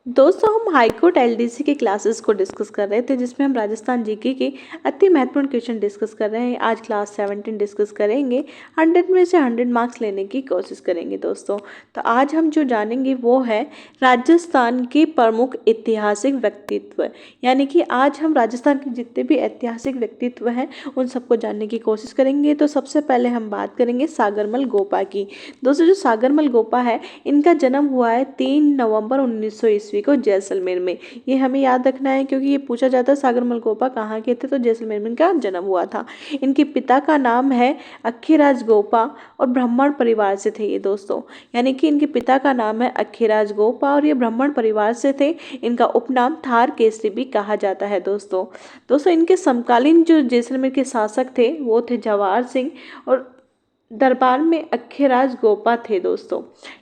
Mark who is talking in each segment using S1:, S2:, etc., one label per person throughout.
S1: दोस्तों हम high court LDC के क्लासेस को डिस्कस कर रहे थे जिसमें हम राजस्थान जीके के अति महत्वपूर्ण क्वेश्चन डिस्कस कर रहे हैं। आज क्लास 17 डिस्कस करेंगे। 100 में से 100 मार्क्स लेने की कोशिश करेंगे दोस्तों। तो आज हम जो जानेंगे वो है राजस्थान के प्रमुख ऐतिहासिक व्यक्तित्व, यानी कि आज हम राजस्थान के जितने भी ऐतिहासिक व्यक्तित्व हैं उन सबको जानने की कोशिश करेंगे। तो सबसे पहले हम बात करेंगे सागरमल गोपा की। दोस्तों जो सागरमल गोपा है इनका जन्म हुआ है 3 नवंबर 1900 ईस्वी को जैसलमेर में। ये हमें याद रखना है क्योंकि ये पूछा जाता है सागरमल गोपा कहाँ के थे, तो जैसलमेर में इनका जन्म हुआ था। इनके पिता का नाम है अक्खीराज गोपा और ब्राह्मण परिवार से थे ये दोस्तों, यानी कि इनके पिता का नाम है अक्खीराज गोपा और ये ब्राह्मण परिवार से थे। इनका उपनाम थार केसरी भी कहा जाता है दोस्तों इनके समकालीन जो जैसलमेर के शासक थे वो थे जवाहर सिंह और दरबार में अक्खीराज गोपा थे दोस्तों।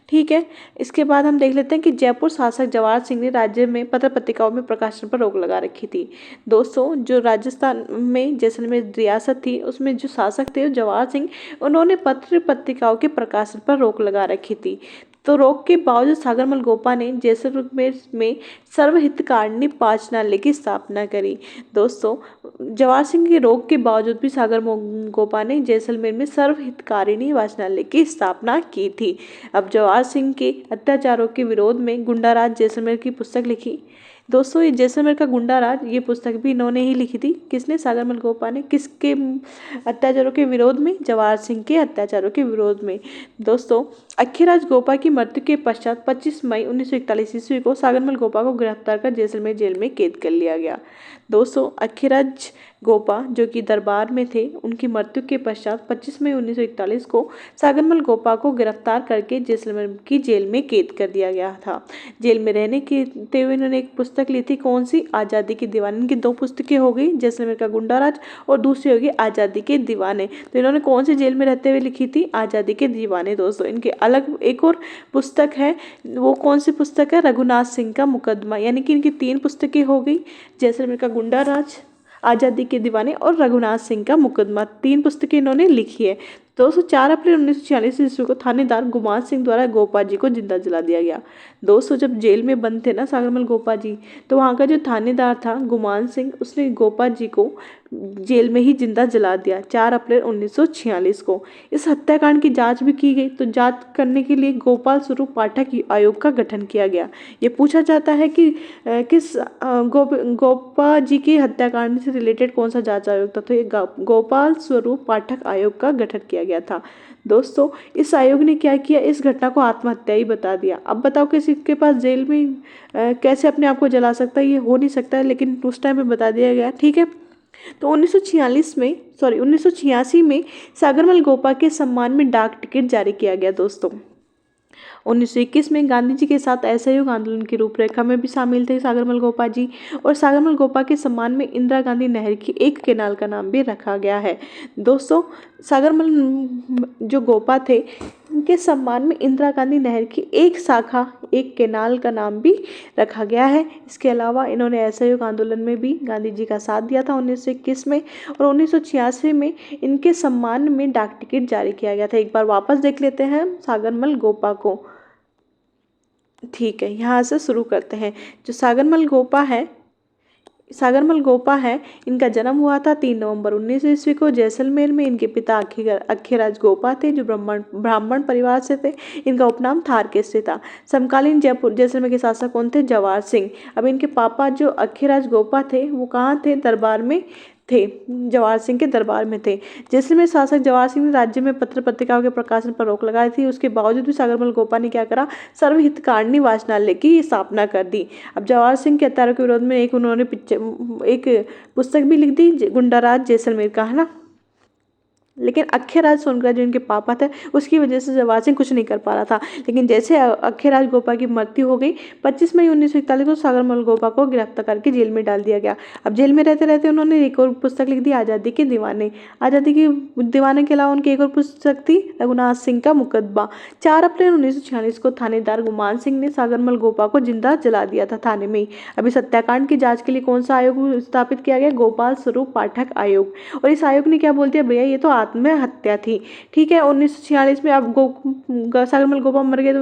S1: ठीक है, इसके बाद हम देख लेते हैं कि जयपुर शासक जवाहर सिंह ने राज्य में पत्र पत्रिकाओं में प्रकाशन पर रोक लगा रखी थी। दोस्तों जो राजस्थान में जैसलमेर रियासत थी उसमें जो शासक थे जवाहर सिंह, उन्होंने पत्र पत्रिकाओं के प्रकाशन पर रोक लगा रखी थी। तो रोक के बावजूद सागरमल गोपा ने जैसलमेर में सर्वहितकारिणी पाचनालय की स्थापना करी। दोस्तों जवाहर सिंह के रोक के बावजूद भी सागरमल गोपा ने जैसलमेर में सर्वहितकारिणी वाचनालय की स्थापना की थी। अब जवाहर सिंह के अत्याचारों के विरोध में गुंडाराज जैसलमेर की पुस्तक लिखी। दोस्तों ये जैसलमेर का गुंडाराज ये पुस्तक भी इन्होंने ही लिखी थी। किसने? सागरमल गोपा ने। किसके अत्याचारों के विरोध में? जवाहर सिंह के अत्याचारों के विरोध में। दोस्तों अक्खीराज गोपा की मृत्यु के पश्चात 25 मई 1941 ईस्वी को सागरमल गोपा को गिरफ्तार कर जैसलमेर जेल में कैद कर लिया गया। दोस्तों अक्खीराज गोपा जो कि दरबार में थे, उनकी मृत्यु के पश्चात 25 मई 1941 को सागरमल गोपा को गिरफ्तार करके जैसलमेर की जेल में कैद कर दिया गया था। जेल में रहने के हुए इन्होंने एक पुस्तक ली थी, कौन सी? आज़ादी के दीवाने। इनकी 2 पुस्तकें हो गई, जैसलमेर का गुंडाराज और दूसरी होगी आज़ादी के दीवाने। तो इन्होंने कौन सी जेल में रहते हुए लिखी थी? आज़ादी के दीवाने। दोस्तों इनके अलग एक और पुस्तक है, वो कौन सी पुस्तक है? रघुनाथ सिंह का मुकदमा। यानी कि इनकी 3 पुस्तकें हो गई, जैसलमेर का गुंडाराज, आज़ादी के दीवाने और रघुनाथ सिंह का मुकदमा। 3 पुस्तकें इन्होंने लिखी है। 4 अप्रैल 1946 ईस्वी को थानेदार गुमान सिंह द्वारा गोपा जी को जिंदा जला दिया गया। दोस्तों जब जेल में बंद थे ना सागरमल गोपा जी, तो वहाँ का जो थानेदार था गुमान सिंह, उसने गोपा जी को जेल में ही जिंदा जला दिया 4 अप्रैल 1946 को। इस हत्याकांड की जांच भी की गई, तो जांच करने के लिए गोपाल स्वरूप पाठक आयोग का गठन किया गया। ये पूछा जाता है कि किस गोपा जी के हत्याकांड से रिलेटेड कौन सा जांच आयोग था, तो ये गोपाल स्वरूप पाठक आयोग का गठन किया गया था। दोस्तों इस आयोग ने क्या किया? इस घटना को आत्महत्या ही बता दिया। अब बताओ किसी के पास जेल में कैसे अपने आप को जला सकता है? ये हो नहीं सकता है, लेकिन उस टाइम में बता दिया गया। ठीक है, तो 1986 में सागरमल गोपा के सम्मान में डाक टिकट जारी किया गया। दोस्तों 1921 में गांधी जी के साथ असहयोग आंदोलन की रूपरेखा में भी शामिल थे सागरमल गोपा जी, और सागरमल गोपा के सम्मान में इंदिरा गांधी नहर की एक कैनाल का नाम भी रखा गया है। दोस्तों सागरमल जो गोपा थे उनके सम्मान में इंदिरा गांधी नहर की एक शाखा, एक कैनाल का नाम भी रखा गया है। इसके अलावा इन्होंने असहयोग आंदोलन में भी गांधी जी का साथ दिया था 1921 में, और 1986 में इनके सम्मान में डाक टिकट जारी किया गया था। एक बार वापस देख लेते हैं सागरमल गोपा को। ठीक है, यहाँ से शुरू करते हैं। जो सागरमल गोपा है इनका जन्म हुआ था 3 नवंबर 1900 ईस्वी को जैसलमेर में। इनके पिता अक्खीराज गोपा थे जो ब्राह्मण परिवार से थे। इनका उपनाम थार केसरी था। समकालीन जयपुर जैसलमेर के शासक कौन थे? जवाहर सिंह। अब इनके पापा जो अक्खीराज गोपा थे वो कहाँ थे? दरबार में थे, जवाहर सिंह के दरबार में थे। जैसलमेर शासक जवाहर सिंह ने राज्य में पत्र पत्रिकाओं के प्रकाशन पर रोक लगाई थी। उसके बावजूद भी सागरमल गोपा ने क्या करा? सर्वहितकारिणी वाचनालय की स्थापना कर दी। अब जवाहर सिंह के हत्यारों के विरोध में उन्होंने एक पुस्तक भी लिख दी, गुंडाराज जैसलमेर का, है ना। लेकिन अक्खीराज सोनकरा जो इनके पापा थे उसकी वजह से जवाहर सिंह कुछ नहीं कर पा रहा था। लेकिन जैसे अक्खीराज गोपा की मृत्यु हो गई 25 मई 1941 को सागरमल गोपा को गिरफ्तार करके जेल में डाल दिया गया। अब जेल में रहते रहते उन्होंने एक और पुस्तक लिख दी, आज़ादी के दीवाने। आज़ादी के दीवाने के अलावा उनकी एक और पुस्तक थी, रघुनाथ सिंह का मुकदमा। 4 अप्रैल 1946 को थानेदार गुमान सिंह ने सागरमल गोपा को जिंदा जला दिया था थाने में ही। अब इस हत्याकांड की जाँच के लिए कौन सा आयोग स्थापित किया गया? गोपाल स्वरूप पाठक आयोग। और इस आयोग ने क्या बोल दिया? भैया ये तो आत्महत्या थी। ठीक है, 1946 में अब सागरमल गोपा मर गए तो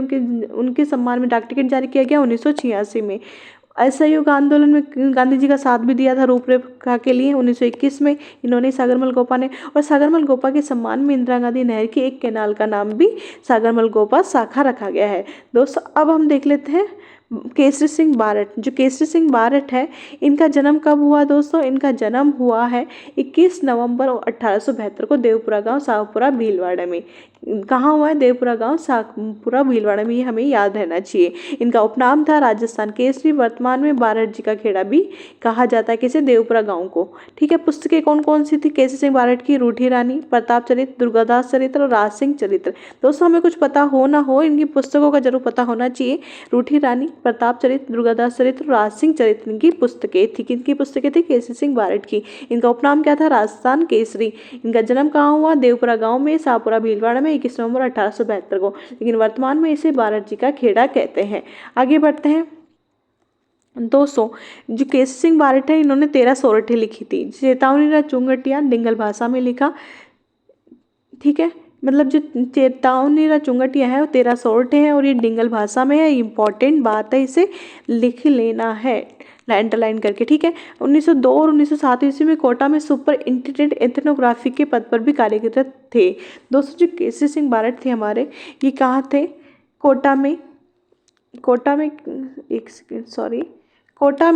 S1: उनके सम्मान में डाक टिकट जारी किया गया 1986 में। असहयोग आंदोलन में गांधी जी का साथ भी दिया था रूपरेखा के लिए 1921 में इन्होंने, सागरमल गोपा ने। और सागरमल गोपा के सम्मान में इंदिरा गांधी नहर की एक कैनाल का नाम भी सागरमल गोपा शाखा रखा गया है। दोस्तों अब हम देख लेते हैं केसरी सिंह बारट। जो केसरी सिंह बारट है, इनका जन्म कब हुआ दोस्तों? इनका जन्म हुआ है 21 नवंबर 1872 को देवपुरा गांव शाहपुरा भीलवाड़ा में। कहाँ हुआ है? देवपुरा गांव शाहपुरा भीलवाड़ा में, ये हमें याद रहना चाहिए। इनका उपनाम था राजस्थान केसरी। वर्तमान में बारट जी का खेड़ा भी कहा जाता है किसे? देवपुरा गांव को। ठीक है, पुस्तकें कौन कौन सी थी केसरी सिंह बारट की? रूठी रानी, प्रताप चरित्र, दुर्गादास चरित्र और राज सिंह चरित्र। दोस्तों हमें कुछ पता हो ना हो, इनकी पुस्तकों का जरूर पता होना चाहिए। रूठी रानी, प्रताप चरित्र, दुर्गादास चरित्र, राज सिंह चरित्र की पुस्तकें थी। किनकी पुस्तकें थी? केसरी सिंह बारट की। इनका उपनाम क्या था? राजस्थान केसरी। इनका जन्म कहाँ हुआ? देवपुरा गांव में शाहपुरा भीलवाड़ा में 21 नवंबर 1872 को। लेकिन वर्तमान में इसे बारट जी का खेड़ा कहते हैं। आगे बढ़ते हैं दोस्तों। जो केसरी सिंह बारट है, इन्होंने 13 सोरठे लिखी थी। चेतावनी चुंगटिया डिंगल भाषा में लिखा। ठीक है, मतलब जो चेतावनी चुंगटिया है वो 13 सोरठे हैं और ये डिंगल भाषा में है। इंपॉर्टेंट बात है, इसे लिख लेना है अंडरलाइन करके। ठीक है, 1902 और 1907 ईस्वी में कोटा में सुपर इंटेंडेंट एथनोग्राफी के पद पर भी कार्यरत थे। दोस्तों जो केसरी सिंह बारट थे हमारे, ये कहाँ थे? कोटा में एक सेकेंड सॉरी कोटा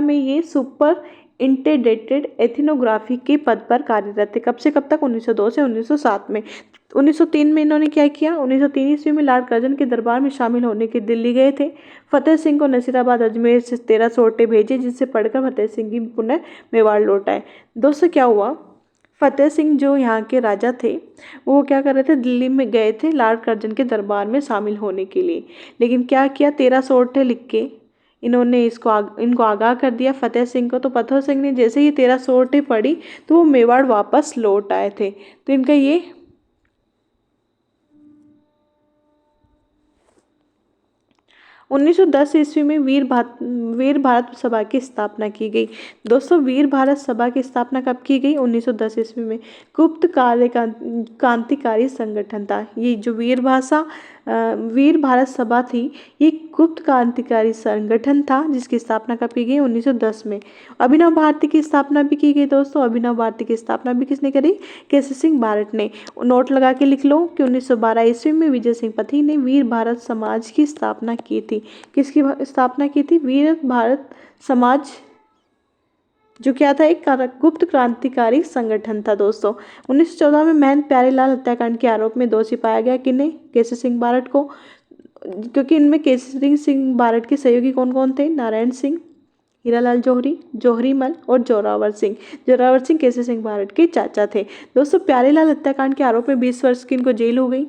S1: में ये सुपर इंटेंडेंट एथनोग्राफी के पद पर कार्यरत थे। कब से कब तक? 1902 से 1907 में। 1903 में इन्होंने क्या किया? 1903 ईस्वी में लॉर्ड कर्जन के दरबार में शामिल होने के दिल्ली गए थे। फतेह सिंह को नसीराबाद अजमेर से 13 सोरठे भेजे, जिससे पढ़कर फतेह सिंह की पुनः मेवाड़ लौट आए। दोस्तों क्या हुआ? फतेह सिंह जो यहाँ के राजा थे, वो क्या कर रहे थे? दिल्ली में गए थे लॉर्ड कर्जन के दरबार में शामिल होने के लिए। लेकिन क्या किया? 13 सोरठे लिख के इन्होंने इनको आगाह कर दिया फतेह सिंह को। तो फतेह सिंह ने जैसे ही 13 सोरठे पढ़ी तो वो मेवाड़ वापस लौट आए थे। तो इनका ये 1910 ईस्वी में वीर भारत सभा की स्थापना की गई। दोस्तों वीर भारत सभा की स्थापना कब की गई? 1910 ईस्वी में। गुप्त क्रांतिकारी संगठन था ये। जो वीर भारत सभा थी, ये गुप्त क्रांतिकारी संगठन था जिसकी स्थापना कब की गई? 1910 में। अभिनव भारती की स्थापना भी की गई दोस्तों। अभिनव भारती की स्थापना भी किसने करी? केसरी सिंह बारट ने। नोट लगा के लिख लो कि 1912 ईस्वी में विजय सिंह पथी ने वीर भारत समाज की स्थापना की थी। किसकी स्थापना की थी? वीर भारत समाज, जो क्या था? एक गुप्त क्रांतिकारी संगठन था दोस्तों। 1914 में महंत प्यारेलाल हत्याकांड के आरोप में दोषी पाया गया। किन्हें? केसरी सिंह बारट को। क्योंकि इनमें केसरी सिंह बारट के सहयोगी कौन कौन थे? नारायण सिंह, हीरालाल जौहरी, जौहरीमल और जोरावर सिंह। जोरावर सिंह केसरी सिंह बारट के चाचा थे। दोस्तों प्यारेलाल हत्याकांड के आरोप में 20 वर्ष की इनको जेल हो गई।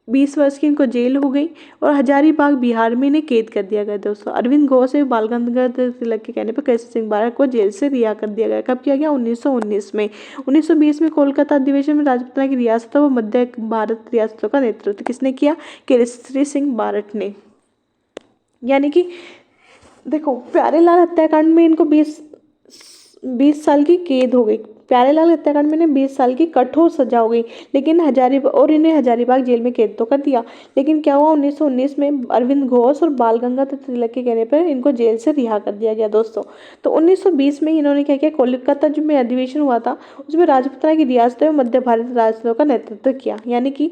S1: 20 वर्ष की इनको जेल हो गई और हजारीबाग बिहार में इन्हें कैद कर दिया गया दोस्तों। अरविंद घोष और बाल गंगाधर तिलक के कहने पर केसरी सिंह बारट को जेल से रिहा कर दिया गया। कब किया गया? 1919 में। 1920 में कोलकाता अधिवेशन में राजपुतना की रियासत व मध्य भारत रियासतों का नेतृत्व किसने किया? केसरी सिंह बारट ने। यानी कि देखो, प्यारेलाल हत्याकांड में इनको 20 साल की कैद हो गई। प्यारेलाल हत्याकांड में इन्हें 20 साल की कठोर सजा हो गई, लेकिन इन्हें हजारीबाग जेल में कैद तो कर दिया। लेकिन क्या हुआ? 1919 में अरविंद घोष और बाल गंगाधर तिलक के कहने पर इनको जेल से रिहा कर दिया गया दोस्तों। तो 1920 में इन्होंने क्या किया? कोलकाता जो में अधिवेशन हुआ था, उसमें राजपुतना की रियासत में मध्य भारत रियासतों का नेतृत्व किया। यानी कि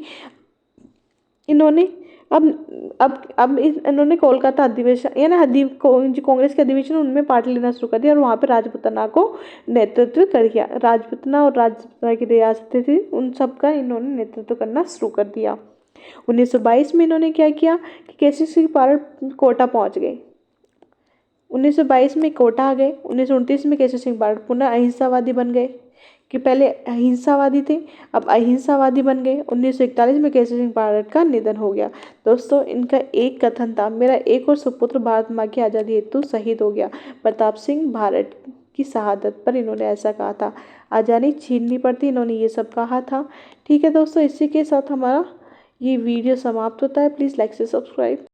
S1: इन्होंने इन्होंने कोलकाता अधिवेशन यानी कांग्रेस के अधिवेशन उनमें पार्ट लेना शुरू कर दिया और वहाँ पे राजपुतना को नेतृत्व कर दिया। राजपुतना और राजपुतना की रियासतें थी, उन सब का इन्होंने नेतृत्व करना शुरू कर दिया। 1922 में इन्होंने क्या किया कि केसरी सिंह बारट कोटा पहुँच गए। 1922 में कोटा आ गए। 1929 में केसरी सिंह बारट पुनः अहिंसावादी बन गए कि पहले अहिंसावादी थे, अब अहिंसावादी बन गए। 1941 में केसरी सिंह बारट का निधन हो गया। दोस्तों इनका एक कथन था, मेरा एक और सुपुत्र भारत माँ की आज़ादी हेतु शहीद हो गया। प्रताप सिंह बारट की शहादत पर इन्होंने ऐसा कहा था। आज़ादी छीननी पड़ती, इन्होंने ये सब कहा था। ठीक है दोस्तों, इसी के साथ हमारा ये वीडियो समाप्त होता है। प्लीज़ लाइक से सब्सक्राइब।